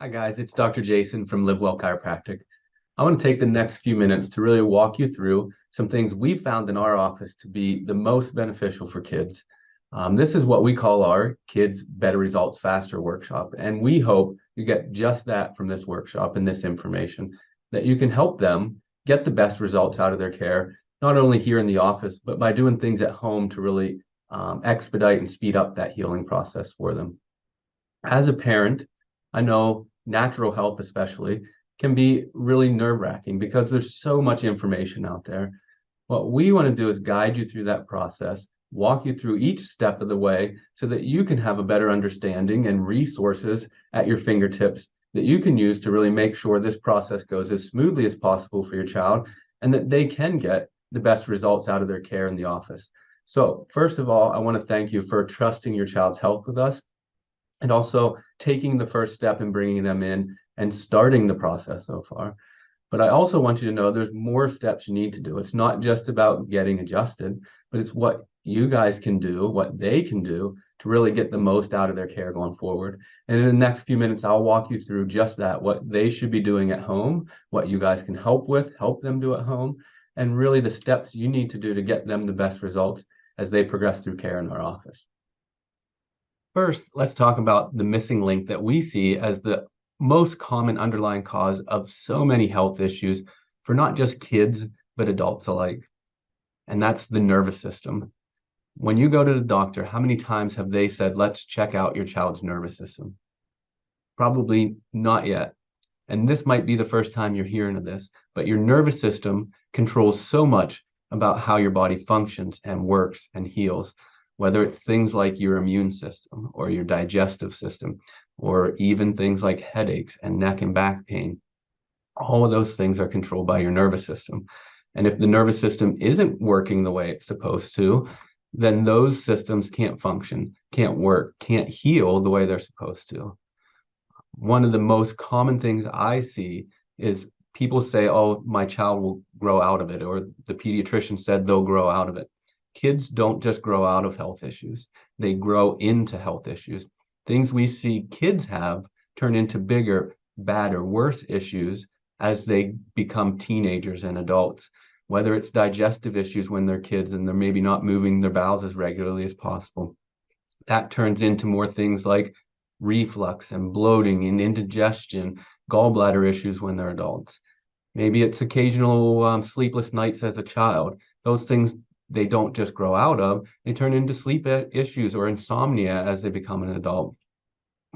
Hi guys, it's Dr. Jason from Live Well Chiropractic. I want to take the next few minutes to really walk you through some things we found in our office to be the most beneficial for kids. This is what we call our Kids Better Results Faster workshop, and we hope you get just that from this workshop and this information, that you can help them get the best results out of their care, not only here in the office, but by doing things at home to really expedite and speed up that healing process for them. As a parent, I know natural health, especially, can be really nerve-wracking because there's so much information out there. What we want to do is guide you through that process, walk you through each step of the way so that you can have a better understanding and resources at your fingertips that you can use to really make sure this process goes as smoothly as possible for your child and that they can get the best results out of their care in the office. So, first of all, I want to thank you for trusting your child's health with us and also taking the first step and bringing them in and starting the process so far. But I also want you to know there's more steps you need to do. It's not just about getting adjusted, but it's what you guys can do, what they can do to really get the most out of their care going forward. And in the next few minutes, I'll walk you through just that, what they should be doing at home, what you guys can help with, help them do at home, and really the steps you need to do to get them the best results as they progress through care in our office. First, let's talk about the missing link that we see as the most common underlying cause of so many health issues for not just kids, but adults alike. And that's the nervous system. When you go to the doctor, how many times have they said, let's check out your child's nervous system? Probably not yet. And this might be the first time you're hearing of this, but your nervous system controls so much about how your body functions and works and heals, whether it's things like your immune system or your digestive system, or even things like headaches and neck and back pain. All of those things are controlled by your nervous system. And if the nervous system isn't working the way it's supposed to, then those systems can't function, can't work, can't heal the way they're supposed to. One of the most common things I see is people say, oh, my child will grow out of it, or the pediatrician said they'll grow out of it. Kids don't just grow out of health issues, they grow into health issues. Things we see kids have turn into bigger, badder, worse issues as they become teenagers and adults, whether it's digestive issues when they're kids and they're maybe not moving their bowels as regularly as possible. That turns into more things like reflux and bloating and indigestion, gallbladder issues when they're adults. Maybe it's occasional sleepless nights as a child. Those things they don't just grow out of, they turn into sleep issues or insomnia as they become an adult.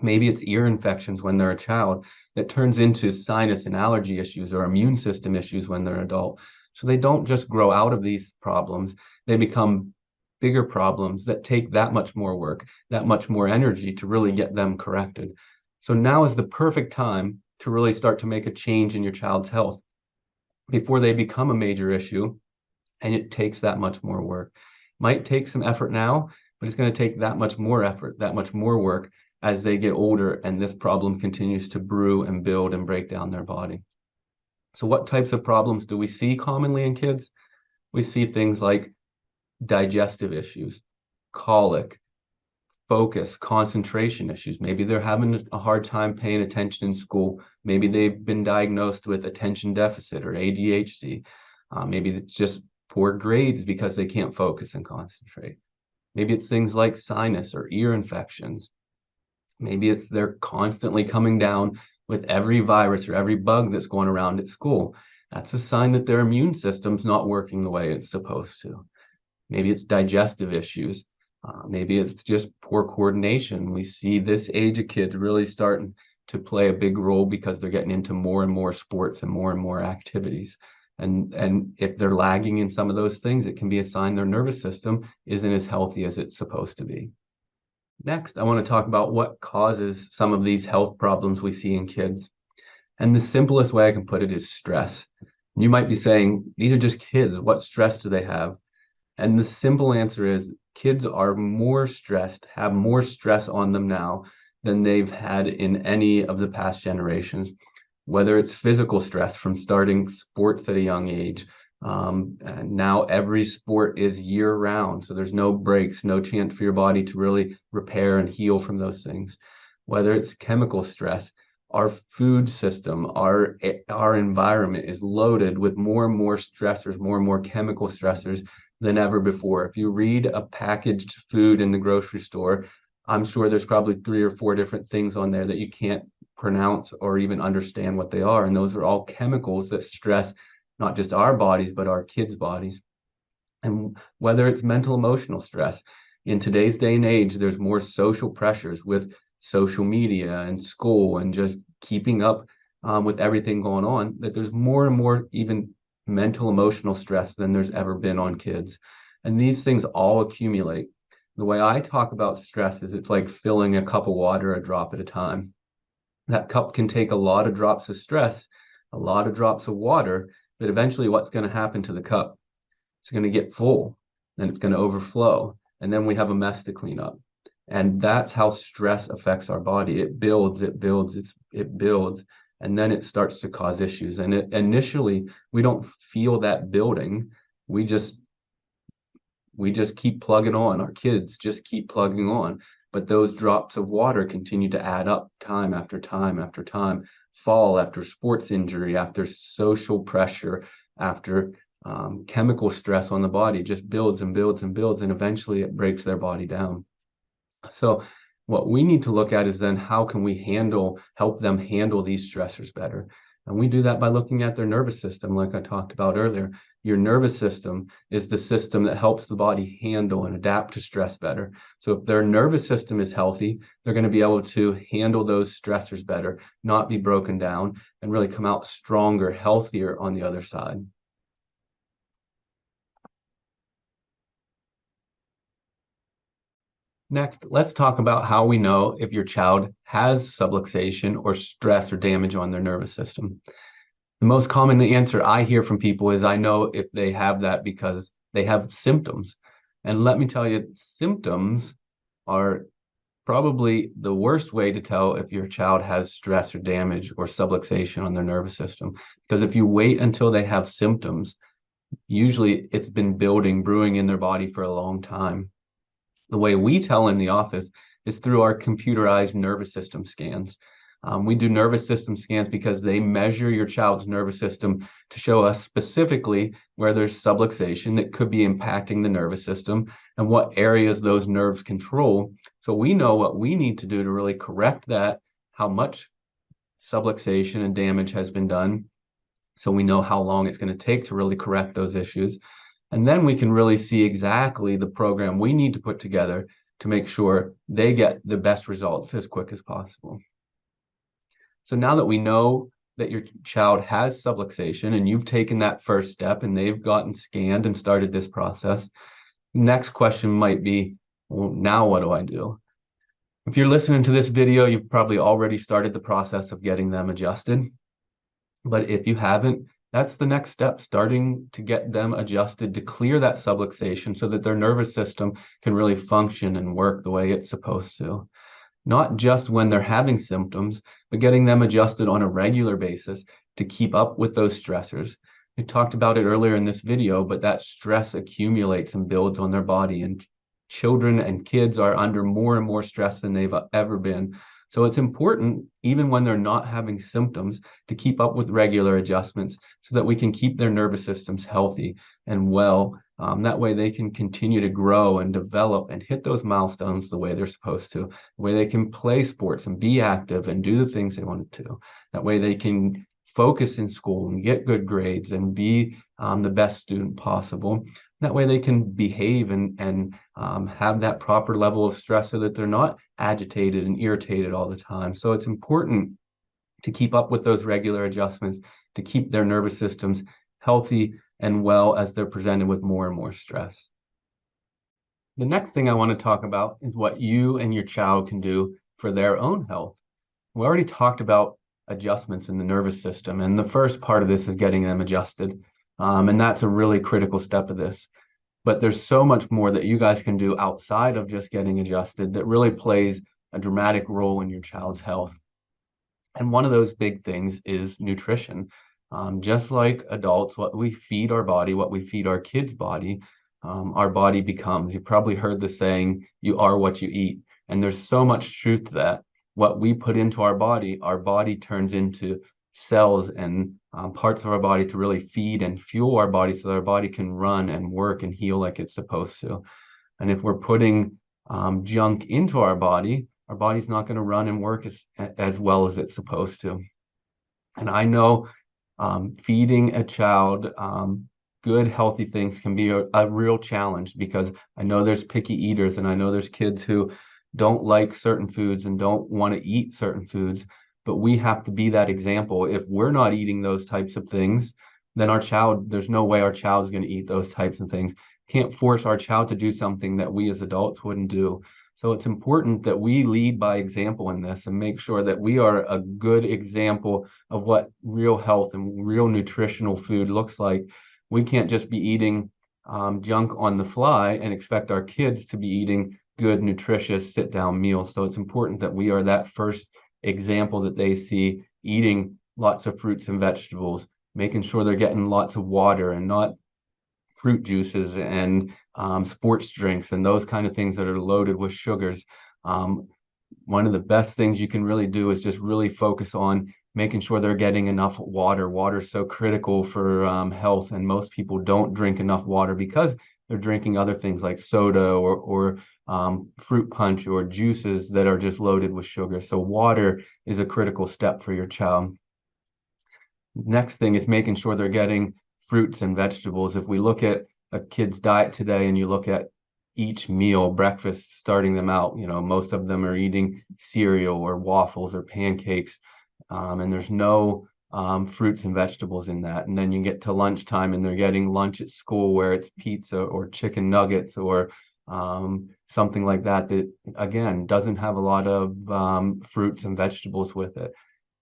Maybe it's ear infections when they're a child that turns into sinus and allergy issues or immune system issues when they're an adult. So they don't just grow out of these problems, they become bigger problems that take that much more work, that much more energy to really get them corrected. So now is the perfect time to really start to make a change in your child's health before they become a major issue, and it takes that much more work. Might take some effort now, but it's going to take that much more effort, that much more work as they get older and this problem continues to brew and build and break down their body. So what types of problems do we see commonly in kids? We see things like digestive issues, colic, focus, concentration issues. Maybe they're having a hard time paying attention in school. Maybe they've been diagnosed with attention deficit or ADHD. Maybe it's just poor grades because they can't focus and concentrate. Maybe it's things like sinus or ear infections. Maybe it's they're constantly coming down with every virus or every bug that's going around at school. That's a sign that their immune system's not working the way it's supposed to. Maybe it's digestive issues. Maybe it's just poor coordination. We see this age of kids really starting to play a big role because they're getting into more and more sports and more activities. And if they're lagging in some of those things, it can be a sign their nervous system isn't as healthy as it's supposed to be. Next, I want to talk about what causes some of these health problems we see in kids. And the simplest way I can put it is stress. You might be saying, these are just kids. What stress do they have? And the simple answer is kids are more stressed, have more stress on them now than they've had in any of the past generations, whether it's physical stress from starting sports at a young age. And now every sport is year round, so there's no breaks, no chance for your body to really repair and heal from those things. Whether it's chemical stress, our food system, our environment is loaded with more and more stressors, more and more chemical stressors than ever before. If you read a packaged food in the grocery store, I'm sure there's probably 3 or 4 different things on there that you can't pronounce or even understand what they are. And those are all chemicals that stress not just our bodies, but our kids' bodies. And whether it's mental, emotional stress, in today's day and age, there's more social pressures with social media and school and just keeping up with everything going on, that there's more and more even mental, emotional stress than there's ever been on kids. And these things all accumulate. The way I talk about stress is it's like filling a cup of water a drop at a time. That cup can take a lot of drops of stress, a lot of drops of water, but eventually what's going to happen to the cup? It's going to get full, then it's going to overflow, and then we have a mess to clean up. And that's how stress affects our body. It builds, it builds, and then it starts to cause issues. And initially, we don't feel that building. We just keep plugging on. Our kids just keep plugging on. But those drops of water continue to add up time after time after time. Fall after sports injury, after social pressure, after chemical stress on the body just builds and builds and builds, and eventually it breaks their body down. So what we need to look at is then how can we help them handle these stressors better? And we do that by looking at their nervous system, like I talked about earlier. Your nervous system is the system that helps the body handle and adapt to stress better. So if their nervous system is healthy, they're going to be able to handle those stressors better, not be broken down, and really come out stronger, healthier on the other side. Next, let's talk about how we know if your child has subluxation or stress or damage on their nervous system. The most common answer I hear from people is I know if they have that because they have symptoms. And let me tell you, symptoms are probably the worst way to tell if your child has stress or damage or subluxation on their nervous system. Because if you wait until they have symptoms, usually it's been building, brewing in their body for a long time. The way we tell in the office is through our computerized nervous system scans. We do nervous system scans because they measure your child's nervous system to show us specifically where there's subluxation that could be impacting the nervous system and what areas those nerves control. So we know what we need to do to really correct that, how much subluxation and damage has been done. So we know how long it's going to take to really correct those issues. And then we can really see exactly the program we need to put together to make sure they get the best results as quick as possible. So now that we know that your child has subluxation and you've taken that first step and they've gotten scanned and started this process, next question might be, well, now what do I do? If you're listening to this video, you've probably already started the process of getting them adjusted. But if you haven't, that's the next step, starting to get them adjusted to clear that subluxation so that their nervous system can really function and work the way it's supposed to. Not just when they're having symptoms, but getting them adjusted on a regular basis to keep up with those stressors. We talked about it earlier in this video, but that stress accumulates and builds on their body, and children and kids are under more and more stress than they've ever been. So it's important, even when they're not having symptoms, to keep up with regular adjustments so that we can keep their nervous systems healthy and well. That way they can continue to grow and develop and hit those milestones the way they're supposed to, the way they can play sports and be active and do the things they want to. That way they can focus in school and get good grades and be the best student possible. That way they can behave and have that proper level of stress so that they're not agitated and irritated all the time. So it's important to keep up with those regular adjustments to keep their nervous systems healthy and well as they're presented with more and more stress. The next thing I want to talk about is what you and your child can do for their own health. We already talked about adjustments in the nervous system, and the first part of this is getting them adjusted. And that's a really critical step of this. But there's so much more that you guys can do outside of just getting adjusted that really plays a dramatic role in your child's health. And one of those big things is nutrition. Just like adults, what we feed our body, what we feed our kids' body, our body becomes. You've probably heard the saying, you are what you eat. And there's so much truth to that. what we put into our body turns into cells and parts of our body to really feed and fuel our body so that our body can run and work and heal like it's supposed to. And if we're putting junk into our body's not going to run and work as well as it's supposed to. And I know feeding a child good, healthy things can be a real challenge because I know there's picky eaters and I know there's kids who don't like certain foods and don't want to eat certain foods. But we have to be that example. If we're not eating those types of things, then there's no way our child's going to eat those types of things. Can't force our child to do something that we as adults wouldn't do. So it's important that we lead by example in this and make sure that we are a good example of what real health and real nutritional food looks like. We can't just be eating junk on the fly and expect our kids to be eating good, nutritious sit-down meals. So it's important that we are that first example that they see, eating lots of fruits and vegetables, making sure they're getting lots of water and not fruit juices and sports drinks and those kind of things that are loaded with sugars. One of the best things you can really do is just really focus on making sure they're getting enough water. Water is so critical for health, and most people don't drink enough water because they're drinking other things like soda or fruit punch or juices that are just loaded with sugar. So water is a critical step for your child. Next thing is making sure they're getting fruits and vegetables. If we look at a kid's diet today and you look at each meal, breakfast, starting them out, most of them are eating cereal or waffles or pancakes, and there's no fruits and vegetables in that. And then you get to lunchtime and they're getting lunch at school where it's pizza or chicken nuggets or something like that, again, doesn't have a lot of fruits and vegetables with it.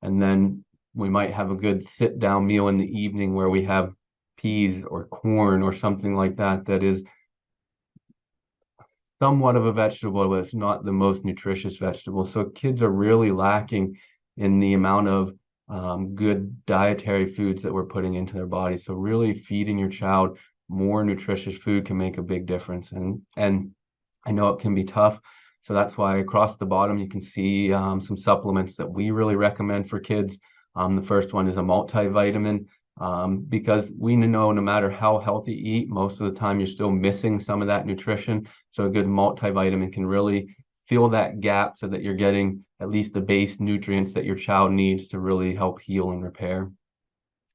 And then we might have a good sit down meal in the evening where we have peas or corn or something like that is somewhat of a vegetable, but it's not the most nutritious vegetable. So kids are really lacking in the amount of good dietary foods that we're putting into their body. So really feeding your child more nutritious food can make a big difference. And I know it can be tough. So that's why across the bottom, you can see some supplements that we really recommend for kids. The first one is a multivitamin, because we know no matter how healthy you eat, most of the time you're still missing some of that nutrition. So a good multivitamin can really fill that gap so that you're getting at least the base nutrients that your child needs to really help heal and repair.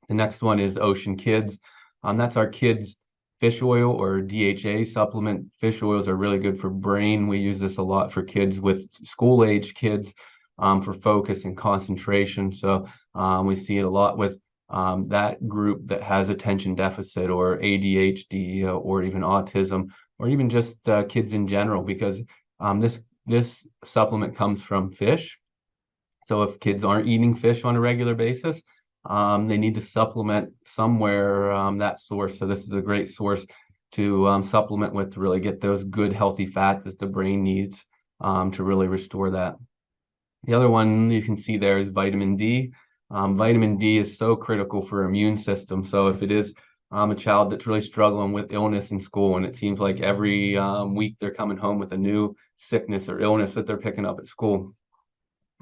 The next one is Ocean Kids. That's our kids' fish oil or DHA supplement. Fish oils are really good for brain. We use this a lot for kids with school age kids for focus and concentration. So we see it a lot with that group that has attention deficit or ADHD or even autism or even just kids in general, because this supplement comes from fish. So if kids aren't eating fish on a regular basis, they need to supplement somewhere that source. So this is a great source to supplement with to really get those good healthy fats that the brain needs to really restore that. The other one you can see there is vitamin D. Vitamin D is so critical for immune system. So if it is a child that's really struggling with illness in school, and it seems like every week they're coming home with a new sickness or illness that they're picking up at school,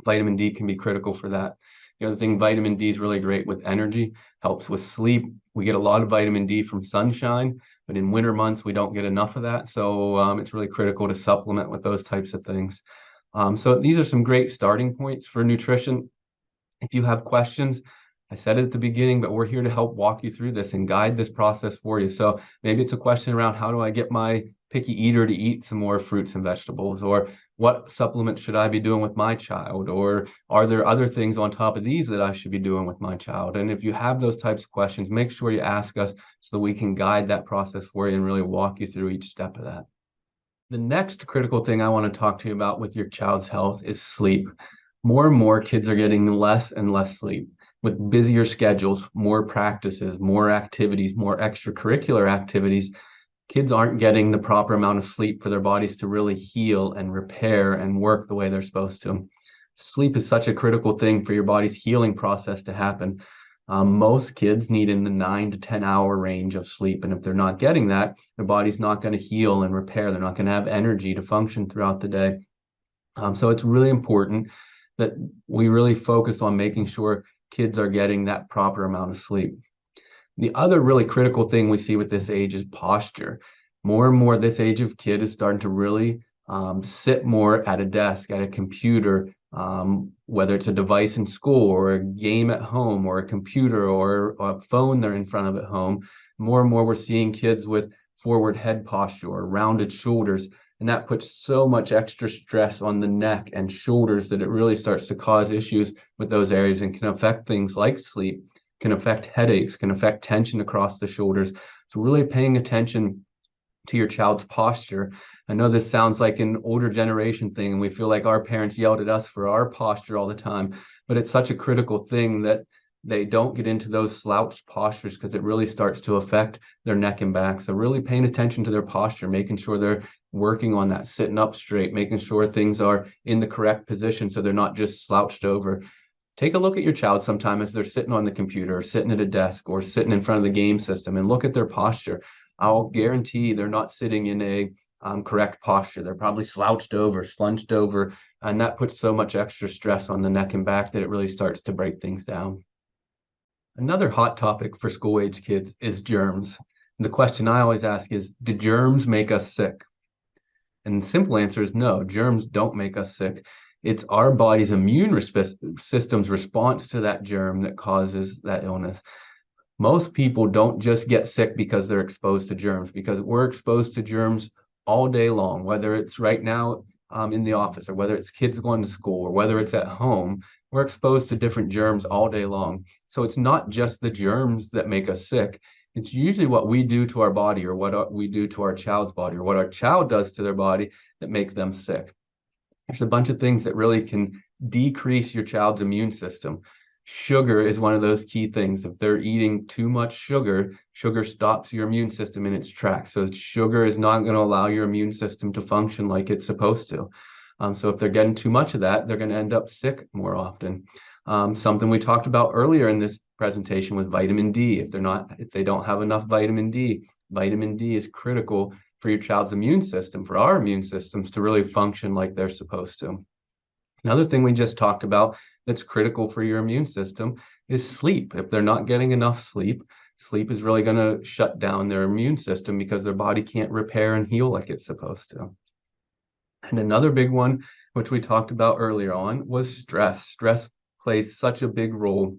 vitamin D can be critical for that. The other thing, vitamin D is really great with energy, helps with sleep. We get a lot of vitamin D from sunshine, but in winter months, we don't get enough of that. So it's really critical to supplement with those types of things. So these are some great starting points for nutrition. If you have questions, I said it at the beginning, but we're here to help walk you through this and guide this process for you. So maybe it's a question around how do I get my picky eater to eat some more fruits and vegetables, or what supplements should I be doing with my child, or are there other things on top of these that I should be doing with my child? And if you have those types of questions, make sure you ask us so that we can guide that process for you and really walk you through each step of that. The next critical thing I want to talk to you about with your child's health is sleep. More and more kids are getting less and less sleep. With busier schedules, more practices, more activities, more extracurricular activities, kids aren't getting the proper amount of sleep for their bodies to really heal and repair and work the way they're supposed to. Sleep is such a critical thing for your body's healing process to happen. Most kids need in the 9 to 10 hour range of sleep. And if they're not getting that, their body's not going to heal and repair. They're not going to have energy to function throughout the day. So it's really important. that we really focus on making sure kids are getting that proper amount of sleep. The other really critical thing we see with this age is posture. More and more, this age of kid is starting to really sit more at a desk, at a computer, whether it's a device in school or a game at home or a computer or a phone they're in front of at home. More and more, we're seeing kids with forward head posture or rounded shoulders. And that puts so much extra stress on the neck and shoulders that it really starts to cause issues with those areas and can affect things like sleep, can affect headaches, can affect tension across the shoulders. So really paying attention to your child's posture. I know this sounds like an older generation thing, and we feel like our parents yelled at us for our posture all the time, but it's such a critical thing that they don't get into those slouched postures because it really starts to affect their neck and back. So really paying attention to their posture, making sure they're working on that, sitting up straight, making sure things are in the correct position so they're not just slouched over. Take a look at your child sometime as they're sitting on the computer or sitting at a desk or sitting in front of the game system and look at their posture. I'll guarantee they're not sitting in a correct posture. They're probably slouched over, slunched over, and that puts so much extra stress on the neck and back that it really starts to break things down. Another hot topic for school age kids is germs. The question I always ask is, do germs make us sick? And the simple answer is no, germs don't make us sick. It's our body's immune system's response to that germ that causes that illness. Most people don't just get sick because they're exposed to germs, because we're exposed to germs all day long, whether it's right now in the office or whether it's kids going to school or whether it's at home. We're exposed to different germs all day long. So it's not just the germs that make us sick. It's usually what we do to our body or what we do to our child's body or what our child does to their body that make them sick. There's a bunch of things that really can decrease your child's immune system. Sugar is one of those key things. If they're eating too much sugar, sugar stops your immune system in its tracks. So sugar is not going to allow your immune system to function like it's supposed to. So if they're getting too much of that, they're going to end up sick more often. Something we talked about earlier in this presentation was vitamin D. If they don't have enough vitamin D is critical for your child's immune system, for our immune systems to really function like they're supposed to. Another thing we just talked about that's critical for your immune system is sleep. If they're not getting enough sleep, sleep is really going to shut down their immune system because their body can't repair and heal like it's supposed to. And another big one, which we talked about earlier on, was stress. Stress plays such a big role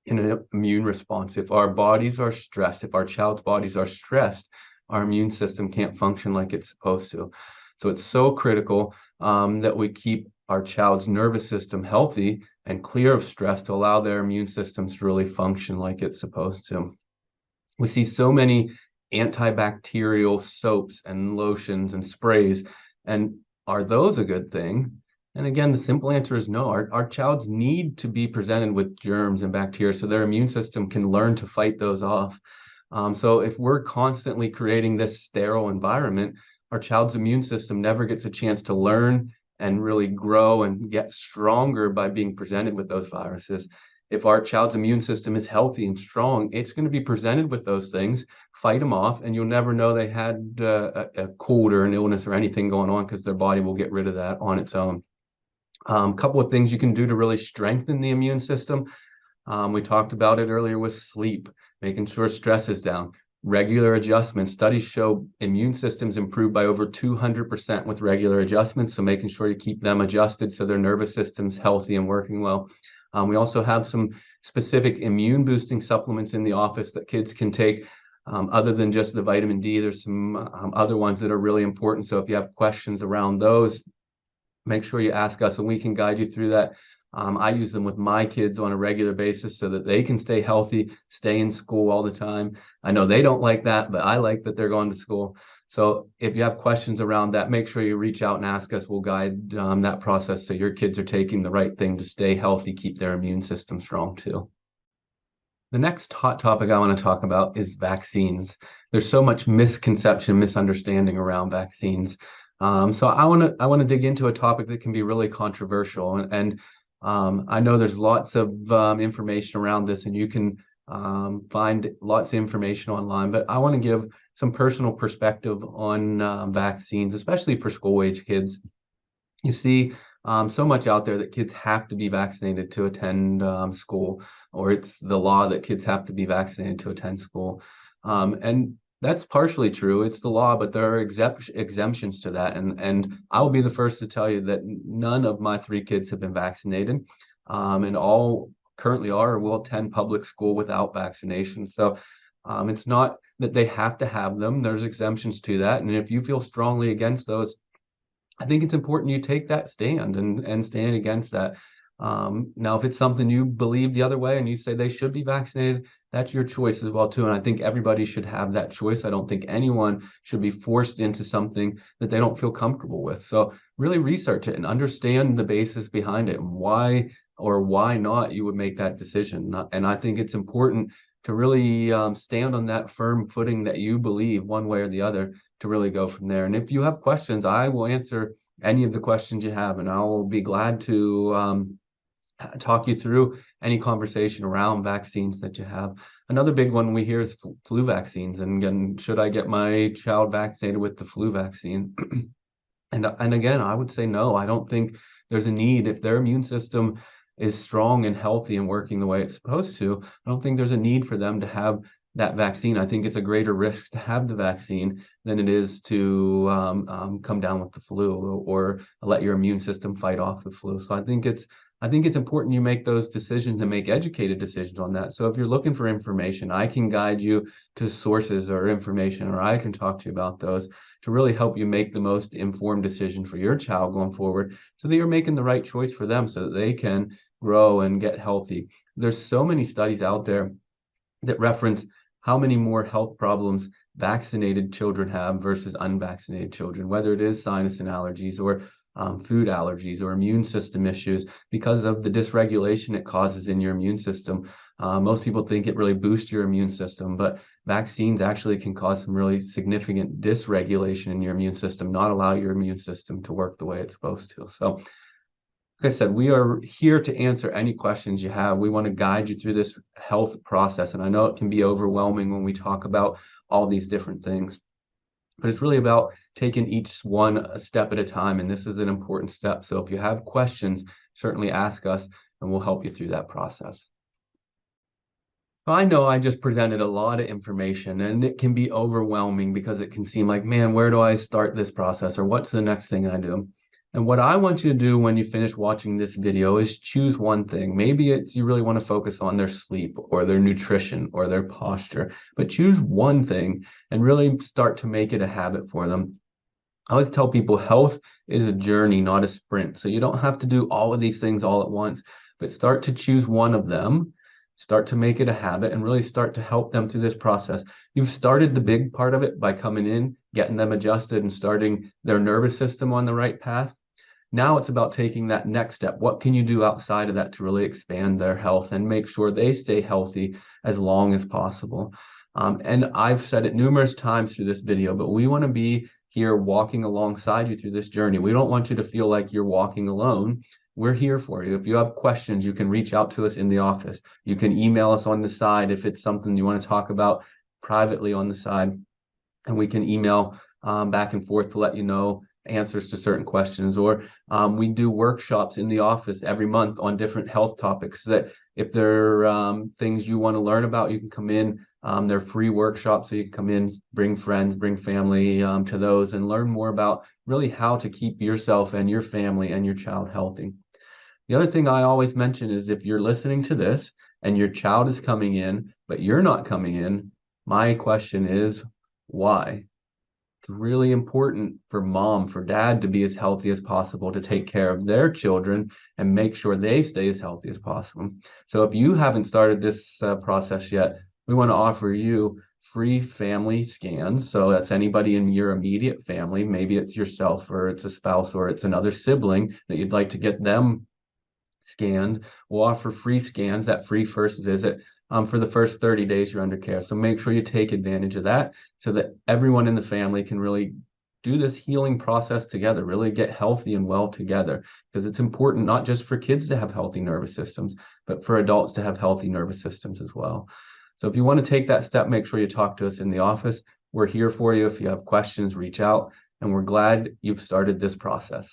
in an immune response. If our bodies are stressed, if our child's bodies are stressed, our immune system can't function like it's supposed to. So it's so critical that we keep our child's nervous system healthy and clear of stress to allow their immune systems to really function like it's supposed to. We see so many antibacterial soaps and lotions and sprays, and are those a good thing? And again, the simple answer is no. Our child's need to be presented with germs and bacteria so their immune system can learn to fight those off. So if we're constantly creating this sterile environment, our child's immune system never gets a chance to learn and really grow and get stronger by being presented with those viruses. If our child's immune system is healthy and strong, it's going to be presented with those things, fight them off, and you'll never know they had a cold or an illness or anything going on because their body will get rid of that on its own. A couple of things you can do to really strengthen the immune system. We talked about it earlier with sleep, making sure stress is down. Regular adjustments. Studies show immune systems improve by over 200% with regular adjustments. So making sure you keep them adjusted so their nervous system's healthy and working well. We also have some specific immune boosting supplements in the office that kids can take. Other than just the vitamin D, there's some other ones that are really important. So if you have questions around those, make sure you ask us and we can guide you through that. I use them with my kids on a regular basis so that they can stay healthy, stay in school all the time. I know they don't like that, but I like that they're going to school. So if you have questions around that, make sure you reach out and ask us. We'll guide that process so your kids are taking the right thing to stay healthy, keep their immune system strong too. The next hot topic I want to talk about is vaccines. There's so much misconception, misunderstanding around vaccines. So I want to dig into a topic that can be really controversial, and I know there's lots of information around this, and you can find lots of information online. But I want to give some personal perspective on vaccines, especially for school age kids. You see, so much out there that kids have to be vaccinated to attend school, or it's the law that kids have to be vaccinated to attend school. And that's partially true. It's the law, but there are exemptions to that. And I will be the first to tell you that none of my three kids have been vaccinated, and all currently are or will attend public school without vaccination. So it's not that they have to have them. There's exemptions to that. And if you feel strongly against those, I think it's important you take that stand and stand against that. Now, if it's something you believe the other way and you say they should be vaccinated, that's your choice as well too. And I think everybody should have that choice. I don't think anyone should be forced into something that they don't feel comfortable with. So really research it and understand the basis behind it and why or why not you would make that decision. And I think it's important to really stand on that firm footing that you believe one way or the other to really go from there. And if you have questions, I will answer any of the questions you have, and I'll be glad to talk you through any conversation around vaccines that you have. Another big one we hear is flu vaccines, and again, should I get my child vaccinated with the flu vaccine? And again, I would say no. I don't think there's a need. If their immune system is strong and healthy and working the way it's supposed to, I don't think there's a need for them to have that vaccine. I think it's a greater risk to have the vaccine than it is to come down with the flu or let your immune system fight off the flu. So I think it's important you make those decisions and make educated decisions on that. So if you're looking for information, I can guide you to sources or information, or I can talk to you about those to really help you make the most informed decision for your child going forward so that you're making the right choice for them so that they can grow and get healthy. There's so many studies out there that reference how many more health problems vaccinated children have versus unvaccinated children, whether it is sinus and allergies or food allergies or immune system issues because of the dysregulation it causes in your immune system. Most people think it really boosts your immune system, but vaccines actually can cause some really significant dysregulation in your immune system, not allow your immune system to work the way it's supposed to. So like I said, we are here to answer any questions you have. We want to guide you through this health process. And I know it can be overwhelming when we talk about all these different things, but it's really about taking each one a step at a time. And this is an important step. So if you have questions, certainly ask us and we'll help you through that process. I know I just presented a lot of information and it can be overwhelming because it can seem like, man, where do I start this process or what's the next thing I do? And what I want you to do when you finish watching this video is choose one thing. Maybe it's you really want to focus on their sleep or their nutrition or their posture, but choose one thing and really start to make it a habit for them. I always tell people health is a journey, not a sprint. So you don't have to do all of these things all at once, but start to choose one of them, start to make it a habit, and really start to help them through this process. You've started the big part of it by coming in, getting them adjusted, and starting their nervous system on the right path. Now it's about taking that next step. What can you do outside of that to really expand their health and make sure they stay healthy as long as possible? And I've said it numerous times through this video, but we want to be here walking alongside you through this journey. We don't want you to feel like you're walking alone. We're here for you. If you have questions, you can reach out to us in the office. You can email us on the side if it's something you want to talk about privately on the side, and we can email back and forth to let you know answers to certain questions. Or we do workshops in the office every month on different health topics so that if there are things you want to learn about, you can come in. They're free workshops, so you can come in, bring friends, bring family to those and learn more about really how to keep yourself and your family and your child healthy. The other thing I always mention is if you're listening to this and your child is coming in, but you're not coming in, my question is why? It's really important for mom, for dad to be as healthy as possible to take care of their children and make sure they stay as healthy as possible. So if you haven't started this process yet, we want to offer you free family scans. So that's anybody in your immediate family. Maybe it's yourself or it's a spouse or it's another sibling that you'd like to get them scanned. We'll offer free scans, that free first visit for the first 30 days you're under care. So make sure you take advantage of that so that everyone in the family can really do this healing process together, really get healthy and well together, because it's important not just for kids to have healthy nervous systems, but for adults to have healthy nervous systems as well. So if you want to take that step, make sure you talk to us in the office. We're here for you. If you have questions, reach out, and we're glad you've started this process.